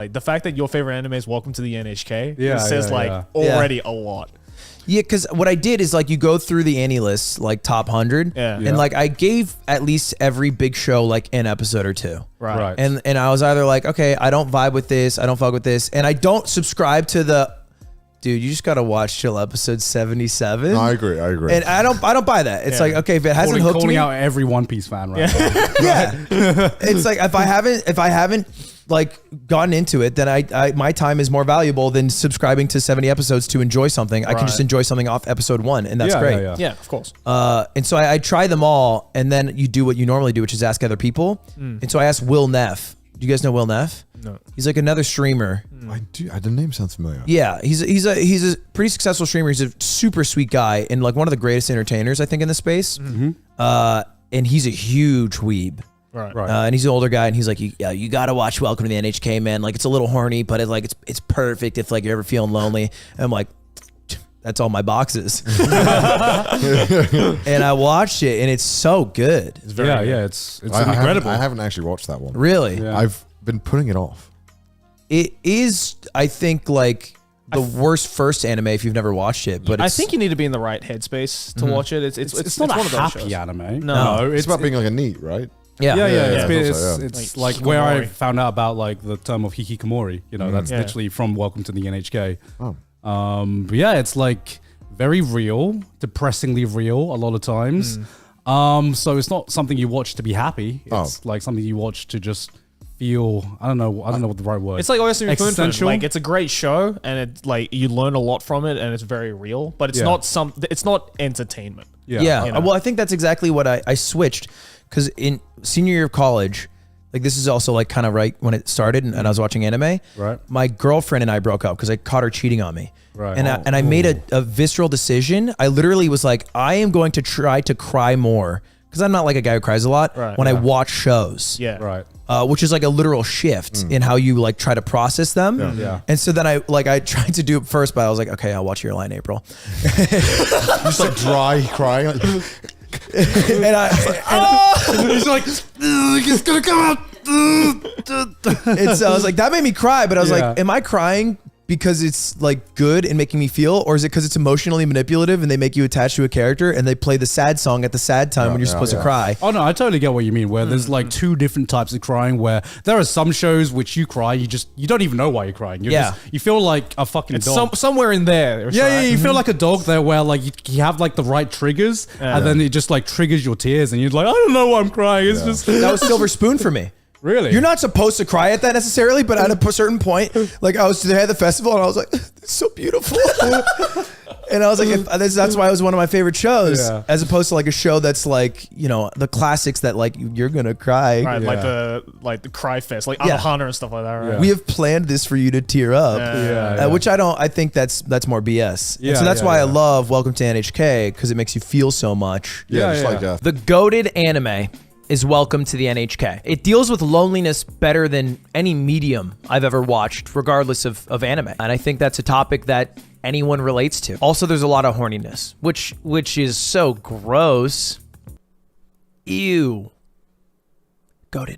Like the fact that your favorite anime is Welcome to the N.H.K. says already a lot. Yeah, because what I did is like you go through the Annie list, like top 100, and like I gave at least every big show like an episode or two. Right. And I was either like, okay, I don't vibe with this, I don't fuck with this, and I don't subscribe to the, dude, you just gotta watch till episode 77. No, I agree. And I don't buy that. It's like, okay, if it hasn't hooked me, calling out every One Piece fan right now. It's like if I haven't like gotten into it, then I my time is more valuable than subscribing to 70 episodes to enjoy something. I can just enjoy something off episode 1, and that's great. Yeah, of course. And so I try them all, and then you do what you normally do, which is ask other people. And so I asked Will Neff. Do you guys know Will Neff? No. He's like another streamer. I do. The name sounds familiar. Yeah, he's a pretty successful streamer. He's a super sweet guy and like one of the greatest entertainers I think in the space. And he's a huge weeb. Right. And he's an older guy, and he's like, you gotta watch Welcome to the N.H.K, man. Like it's a little horny, but it's perfect if like you're ever feeling lonely. And I'm like, that's all my boxes. And I watched it, and it's so good. It's very good. It's incredible. I haven't actually watched that one. Really? Yeah. I've been putting it off. It is, I think, like the worst first anime if you've never watched it. But I think you need to be in the right headspace to watch it. It's not one a of those happy shows. anime. No, It's about being like a neat, right? Yeah. It's like where I hikikomori. found out about like the term of hikikomori. You know, that's literally from Welcome to the N.H.K. Oh. But yeah, it's like very real, depressingly real a lot of times. So it's not something you watch to be happy. It's like something you watch to just feel. I don't know what the right word. It's like Oyasumi Funfun. Existential? Like it's a great show, and it's like you learn a lot from it, and it's very real. But it's it's not entertainment. Yeah. You know? Well, I think that's exactly what I switched, because in senior year of college, like this is also like kind of right when it started, and I was watching anime. Right. My girlfriend and I broke up because I caught her cheating on me. Right. And I made a visceral decision. I literally was like, I am going to try to cry more, because I'm not like a guy who cries a lot when I watch shows. Yeah. Right. Which is like a literal shift in how you like try to process them. Yeah. And so then I tried to do it first, but I was like, okay, I'll watch your line, April. Just like dry crying. Like, He's like, it's gonna come out. And so I was like, that made me cry, but I was Yeah. like, am I crying because it's like good and making me feel, or is it because it's emotionally manipulative and they make you attached to a character and they play the sad song at the sad time when you're supposed to cry? Oh no, I totally get what you mean. Where there's like two different types of crying. Where there are some shows which you cry, you don't even know why you're crying. You're just, you feel like a fucking dog. Somewhere in there. Yeah, you feel like a dog there, where like you have like the right triggers, and then it just like triggers your tears, and you're like, I don't know why I'm crying. It's just That was Silver Spoon for me. Really? You're not supposed to cry at that necessarily, but at a certain point, like I was there at the festival and I was like, it's so beautiful. And I was like, that's why it was one of my favorite shows, as opposed to like a show that's like, you know, the classics that like you're gonna cry. Right, like the cry fest, like Anohana and stuff like that, right? We have planned this for you to tear up, which I think that's more BS. And so that's why I love Welcome to N.H.K, because it makes you feel so much. like The goated anime is Welcome to the N.H.K. It deals with loneliness better than any medium I've ever watched, regardless of anime. And I think that's a topic that anyone relates to. Also, there's a lot of horniness, which is so gross. Ew. Goated.